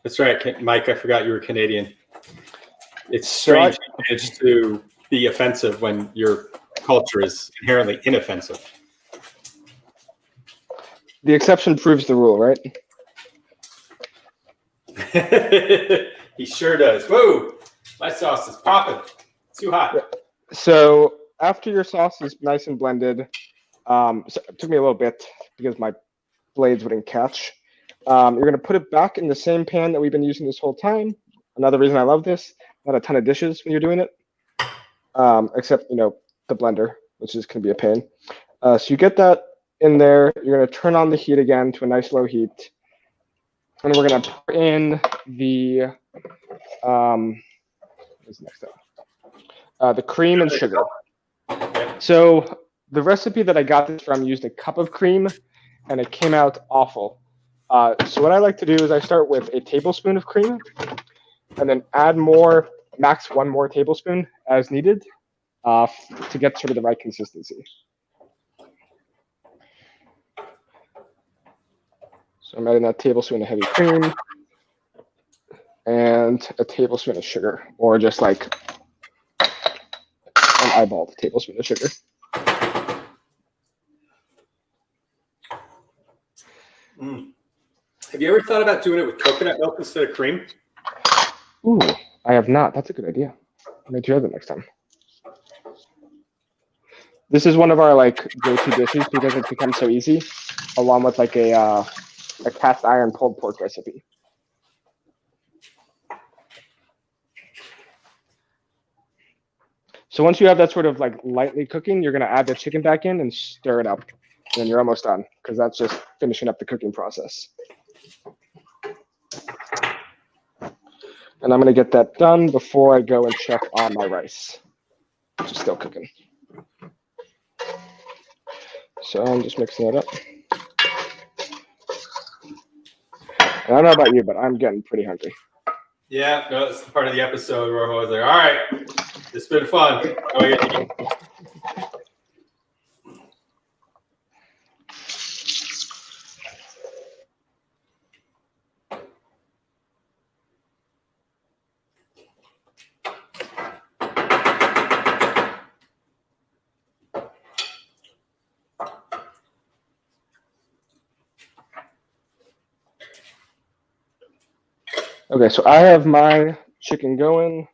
That's right, Mike. I forgot you were Canadian. It's strange to be offensive when your culture is inherently inoffensive. The exception proves the rule, right? He sure does. Whoa, my sauce is popping. It's too hot. So after your sauce is nice and blended, so it took me a little bit because my blades wouldn't catch. You're going to put it back in the same pan that we've been using this whole time. Another reason I love this, not a ton of dishes when you're doing it, except, the blender, which is going to be a pain. So you get that in there. You're going to turn on the heat again to a nice low heat. And we're going to pour in the, What's next up? The cream and sugar. So the recipe that I got this from used a cup of cream, and it came out awful. So what I like to do is I start with a tablespoon of cream, and then add more, max one more tablespoon as needed, to get sort of the right consistency. So I'm adding a tablespoon of heavy cream and a tablespoon of sugar, or just like an eyeball tablespoon of sugar. Have you ever thought about doing it with coconut milk instead of cream? Ooh, I have not. That's a good idea. I may try that next time. This is one of our like go-to dishes because it's become so easy, along with like a cast iron pulled pork recipe. So once you have that sort of like lightly cooking, you're gonna add the chicken back in and stir it up, and then you're almost done because that's just finishing up the cooking process. And I'm gonna get that done before I go and check on my rice, which is still cooking. So I'm just mixing it up. And I don't know about you, but I'm getting pretty hungry. Yeah, no, it's the part of the episode where I'm always like, all right, it's been fun. Go get to eat. Okay, so I have my chicken going.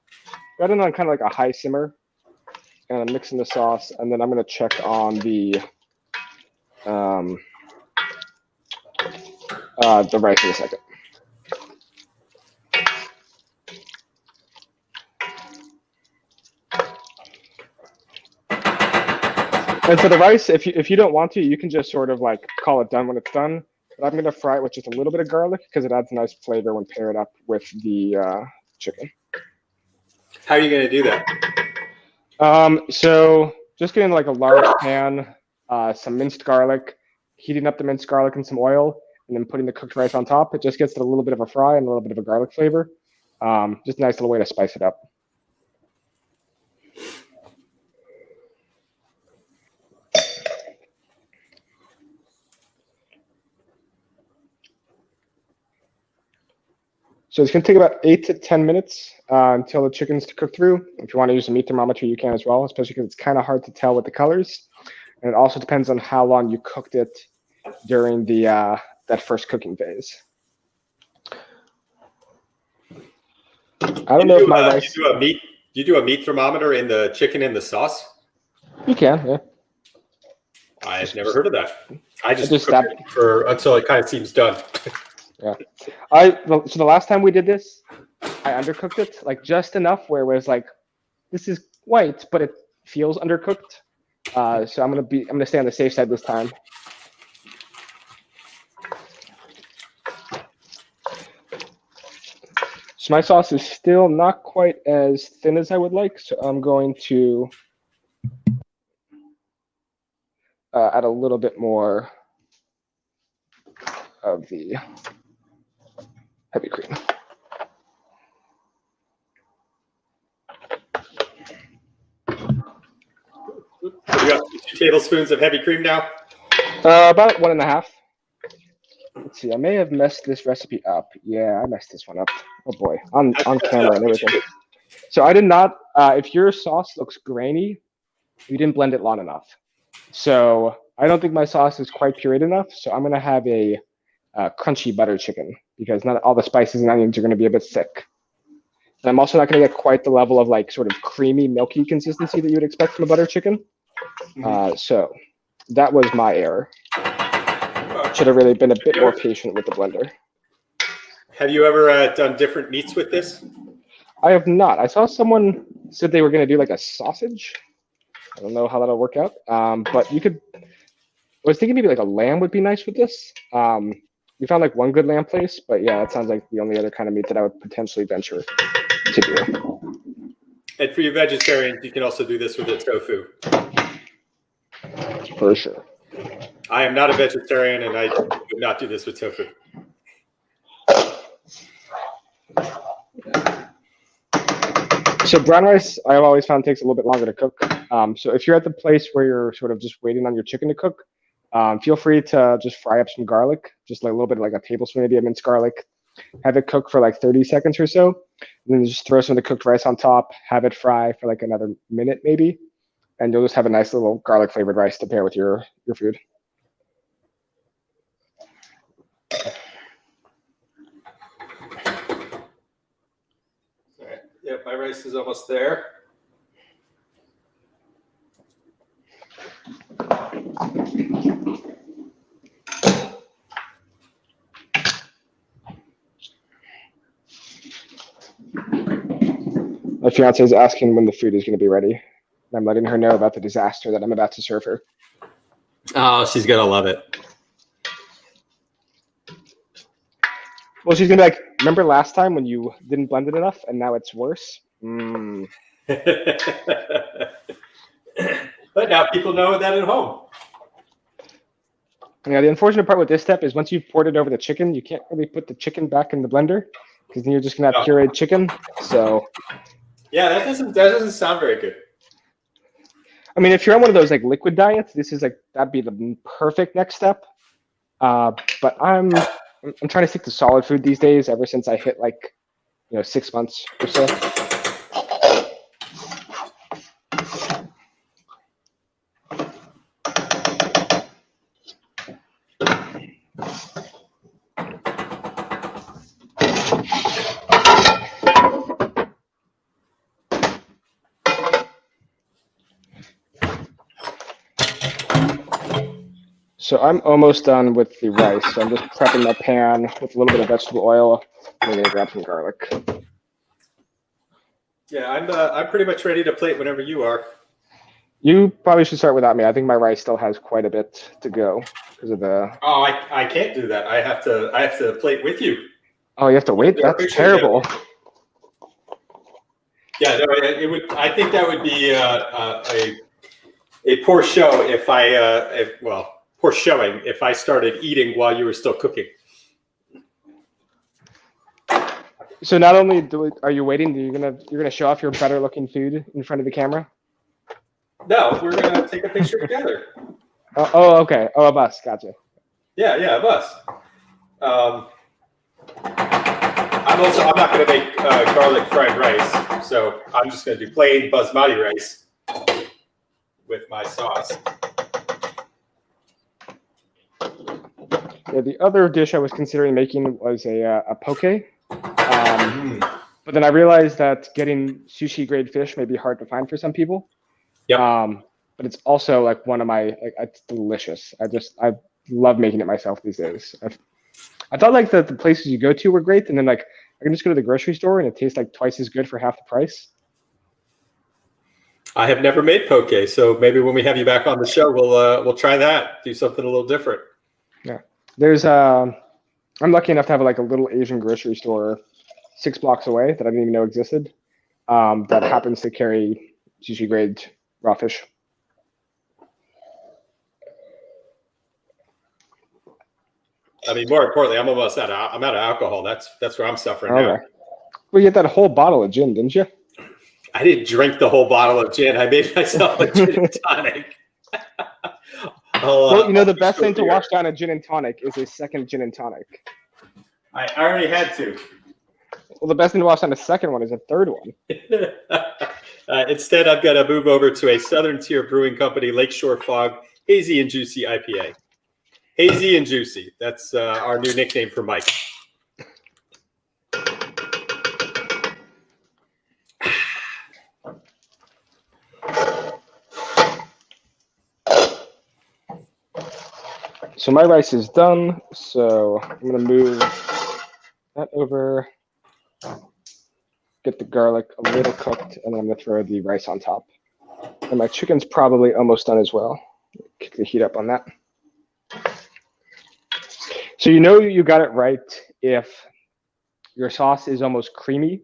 Got it on kind of like a high simmer, and I'm mixing the sauce, and then I'm gonna check on the rice in a second. And for the rice, if you don't want to, you can just sort of like call it done when it's done. But I'm gonna fry it with just a little bit of garlic because it adds a nice flavor when paired up with the chicken. How are you going to do that? So just getting like a large pan, some minced garlic, heating up the minced garlic in some oil, and then putting the cooked rice on top. It just gets a little bit of a fry and a little bit of a garlic flavor. Just a nice little way to spice it up. So it's going to take about 8 to 10 minutes until the chicken's cooked through. If you want to use a meat thermometer, you can as well, especially because it's kind of hard to tell with the colors. And it also depends on how long you cooked it during the that first cooking phase. I don't know if my rice. You do a meat thermometer in the chicken and the sauce? You can, yeah. I've never heard of that. I just stab cook it until it kind of seems done. Yeah. So the last time we did this, I undercooked it like just enough where it was like, this is white, but it feels undercooked. So I'm gonna stay on the safe side this time. So my sauce is still not quite as thin as I would like, so I'm going to add a little bit more of the heavy cream. You got 2 tablespoons of heavy cream now? About 1.5. Let's see, I may have messed this recipe up. Yeah, I messed this one up. Oh boy, on camera and everything. So I did not, if your sauce looks grainy, you didn't blend it long enough. So I don't think my sauce is quite pureed enough, so I'm gonna have a crunchy butter chicken because not all the spices and onions are going to be a bit thick. And I'm also not going to get quite the level of like sort of creamy, milky consistency that you would expect from a butter chicken. So that was my error. Should have really been a bit more patient with the blender. Have you ever done different meats with this? I have not. I saw someone said they were going to do like a sausage. I don't know how that'll work out, but you could. I was thinking maybe like a lamb would be nice with this. We found like one good lamb place, but yeah, that sounds like the only other kind of meat that I would potentially venture to do. And for you vegetarians, you can also do this with the tofu. For sure. I am not a vegetarian, and I would not do this with tofu. So brown rice, I've always found takes a little bit longer to cook. So if you're at the place where you're sort of just waiting on your chicken to cook, feel free to just fry up some garlic, just like a little bit, like a tablespoon maybe of minced garlic. Have it cook for like 30 seconds or so. And then just throw some of the cooked rice on top, have it fry for like another minute maybe. And you'll just have a nice little garlic flavored rice to pair with your food. All right. Yep, my rice is almost there. My fiance is asking when the food is going to be ready. And I'm letting her know about the disaster that I'm about to serve her. Oh, she's gonna love it. Well, she's gonna be like, remember last time when you didn't blend it enough and now it's worse? But now people know that at home. Yeah, the unfortunate part with this step is once you've poured it over the chicken, you can't really put the chicken back in the blender because then you're just gonna have pureed chicken. So yeah, that doesn't sound very good. I mean, if you're on one of those like liquid diets, this is like that'd be the perfect next step. But I'm trying to stick to solid food these days. Ever since I hit like 6 months or so. So I'm almost done with the rice. So I'm just prepping my pan with a little bit of vegetable oil. I'm gonna grab some garlic. Yeah, I'm pretty much ready to plate whenever you are. You probably should start without me. I think my rice still has quite a bit to go because of the. Oh, I can't do that. I have to plate with you. Oh, you have to wait. That's terrible. Yeah, no, it would. I think that would be a poor show if poor showing if I started eating while you were still cooking. So not only are you waiting, you're gonna show off your better looking food in front of the camera? No, we're gonna take a picture together. Oh, okay. Oh, of us. Gotcha. Yeah, of us. I'm not gonna make garlic fried rice, so I'm just gonna do plain basmati rice with my sauce. Yeah, the other dish I was considering making was a poke. But then I realized that getting sushi grade fish may be hard to find for some people. Yeah. But it's also like one of my it's delicious. I love making it myself these days. I thought like the places you go to were great, and then like I can just go to the grocery store and it tastes like twice as good for half the price. I have never made poke, so maybe when we have you back on the show, we'll try that. Do something a little different. Yeah. There's I'm lucky enough to have like a little Asian grocery store 6 blocks away that I didn't even know existed. That happens to carry sushi grade raw fish. I mean, more importantly, I'm almost out of alcohol. That's where I'm suffering now. Well, you had that whole bottle of gin, didn't you? I didn't drink the whole bottle of gin. I made myself a gin and tonic. Well, the best thing to wash down a gin and tonic is a second gin and tonic. I already had to. Well, the best thing to wash down a second one is a third one. Instead, I've got to move over to a Southern Tier Brewing Company Lakeshore Fog Hazy and Juicy IPA. Hazy and Juicy. That's our new nickname for Mike. So my rice is done. So I'm going to move that over, get the garlic a little cooked, and then I'm going to throw the rice on top. And my chicken's probably almost done as well. Kick the heat up on that. So you got it right if your sauce is almost creamy,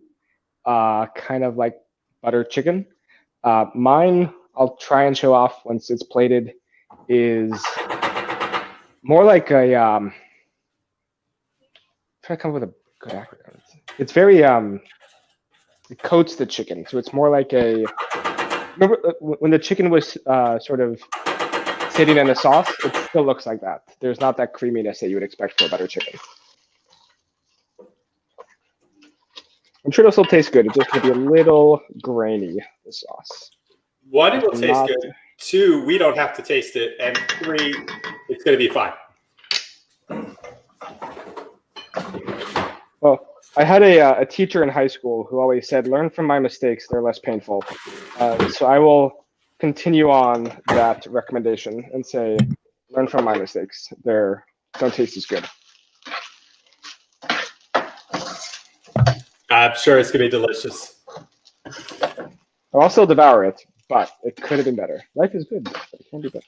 kind of like butter chicken. Mine, I'll try and show off once it's plated, is more like a try to come up with a good acronym. It's very it coats the chicken, so it's more like a. Remember when the chicken was sort of sitting in a sauce? It still looks like that. There's not that creaminess that you would expect for a butter chicken. I'm sure it'll still taste good. It's just gonna be a little grainy, the sauce. One, it will taste good. Two, we don't have to taste it. And three, it's going to be fine. Well, I had a teacher in high school who always said, learn from my mistakes, they're less painful. So I will continue on that recommendation and say, learn from my mistakes. They don't taste as good. I'm sure it's going to be delicious. I'll also devour it, but it could have been better. Life is good, but it can be better.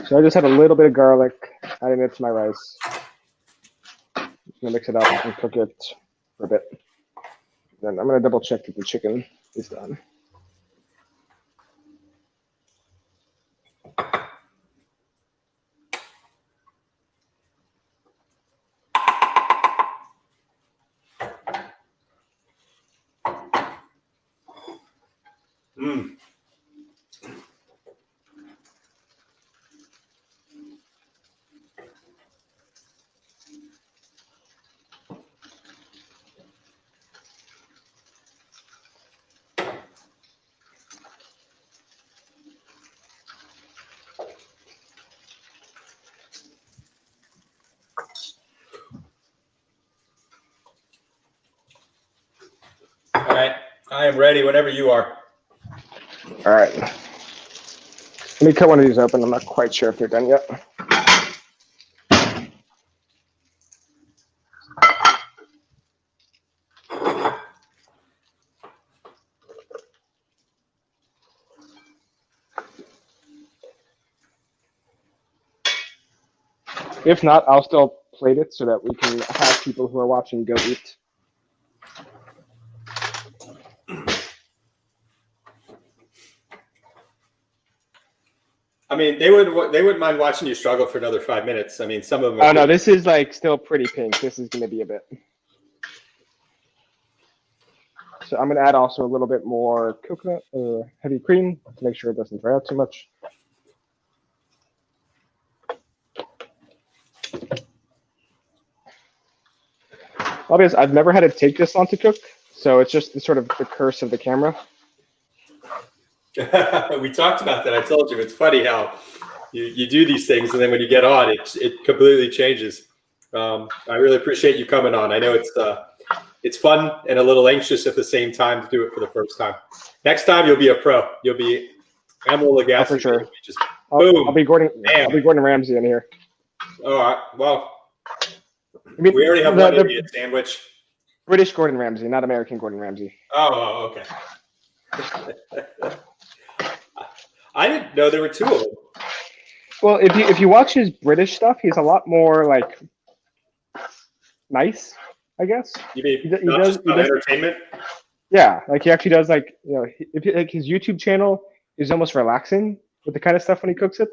So I just had a little bit of garlic, adding it to my rice. I'm gonna mix it up and cook it for a bit. Then I'm gonna double check that the chicken is done. Mm. All right, I am ready whenever you are. All right. Let me cut one of these open. I'm not quite sure if they're done yet. If not, I'll still plate it so that we can have people who are watching go eat. I mean, they wouldn't mind watching you struggle for another 5 minutes. I mean, some of them. Oh no, this is like still pretty pink. This is going to be a bit. So I'm going to add also a little bit more coconut or heavy cream to make sure it doesn't dry out too much. Obviously, I've never had it take this long to cook, so it's just sort of the curse of the camera. We talked about that. I told you it's funny how you do these things, and then when you get on, it completely changes. I really appreciate you coming on. I know it's fun and a little anxious at the same time to do it for the first time. Next time you'll be a pro. You'll be Emil Lagasse. For sure. Just boom. I'll be Gordon Ramsay in here. All right. Well, I mean, we already have one idiot sandwich. British Gordon Ramsay, not American Gordon Ramsay. Oh, okay. I didn't know there were two of them. Well, if you watch his British stuff, he's a lot more like nice, I guess. You mean he does entertainment? Yeah, like he actually does like like his YouTube channel is almost relaxing with the kind of stuff when he cooks it.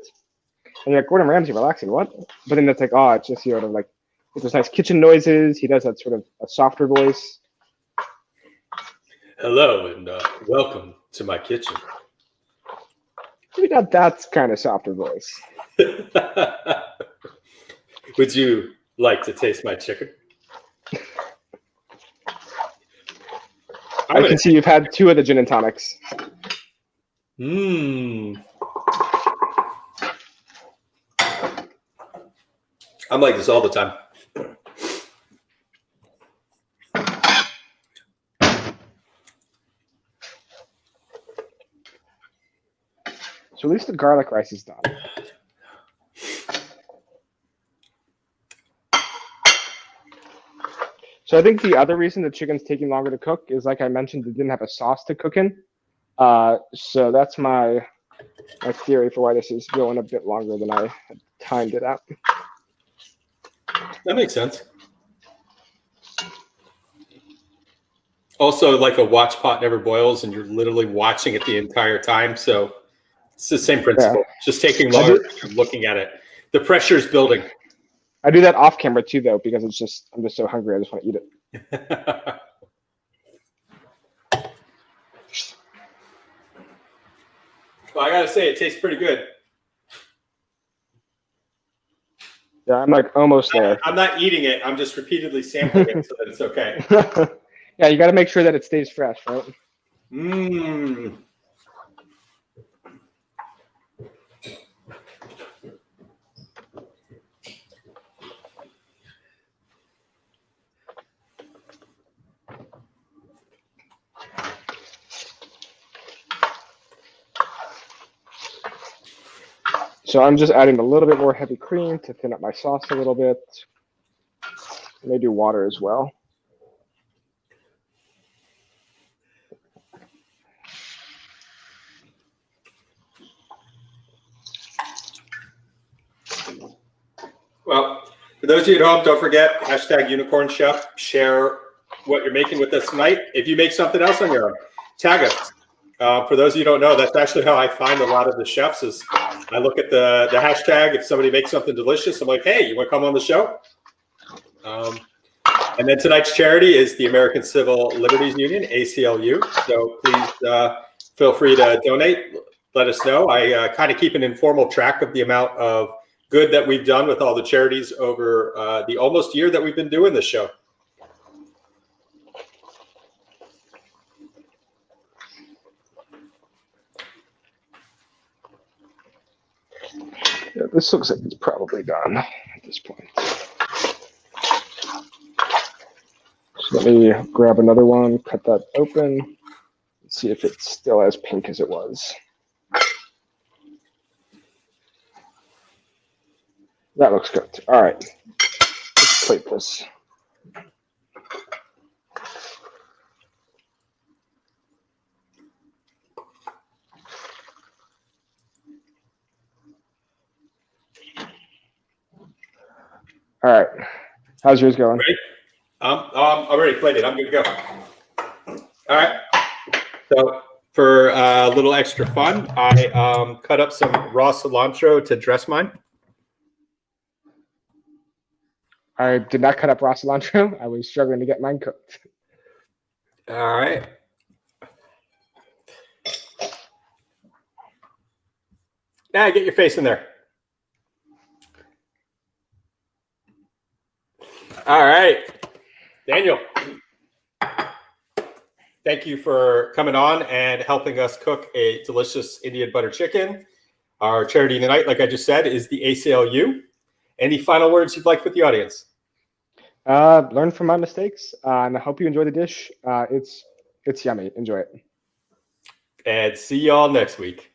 And you're like, Gordon Ramsay relaxing, what? But then it's like, oh, it's just like with those nice kitchen noises. He does that sort of a softer voice. Hello and welcome to my kitchen. Maybe not that kind of softer voice. Would you like to taste my chicken? I can see you've had 2 of the gin and tonics. Mmm. I'm like this all the time. So at least the garlic rice is done. So I think the other reason the chicken's taking longer to cook is, like I mentioned, it didn't have a sauce to cook in. So that's my theory for why this is going a bit longer than I had timed it out. That makes sense. Also, like a watch pot never boils, and you're literally watching it the entire time. So it's the same principle. Yeah. Just taking longer looking at it. The pressure is building. I do that off camera too, though, because I'm just so hungry. I just want to eat it. Well, I gotta say, it tastes pretty good. Yeah, I'm like almost there. I'm not eating it. I'm just repeatedly sampling it so that it's okay. Yeah, you got to make sure that it stays fresh, right? Mmm. So I'm just adding a little bit more heavy cream to thin up my sauce a little bit. I may do water as well. Well, for those of you at home, don't forget, hashtag Unicorn Chef. Share what you're making with us tonight. If you make something else on your own, tag us. For those of you who don't know, that's actually how I find a lot of the chefs is I look at the hashtag. If somebody makes something delicious, I'm like, hey, you want to come on the show? And then tonight's charity is the American Civil Liberties Union, ACLU. So please feel free to donate. Let us know. I kind of keep an informal track of the amount of good that we've done with all the charities over the almost year that we've been doing this show. Yeah, this looks like it's probably done at this point. So let me grab another one, cut that open, and see if it's still as pink as it was. That looks good. All right, let's plate this. All right, how's yours going? Ready? I'm already plated. I'm good to go. All right. So for a little extra fun, I cut up some raw cilantro to dress mine. I did not cut up raw cilantro. I was struggling to get mine cooked. All right. Now get your face in there. All right. Daniel, thank you for coming on and helping us cook a delicious Indian butter chicken. Our charity tonight, like I just said, is the ACLU. Any final words you'd like with the audience? Learn from my mistakes, and I hope you enjoy the dish. It's yummy. Enjoy it. And see y'all next week.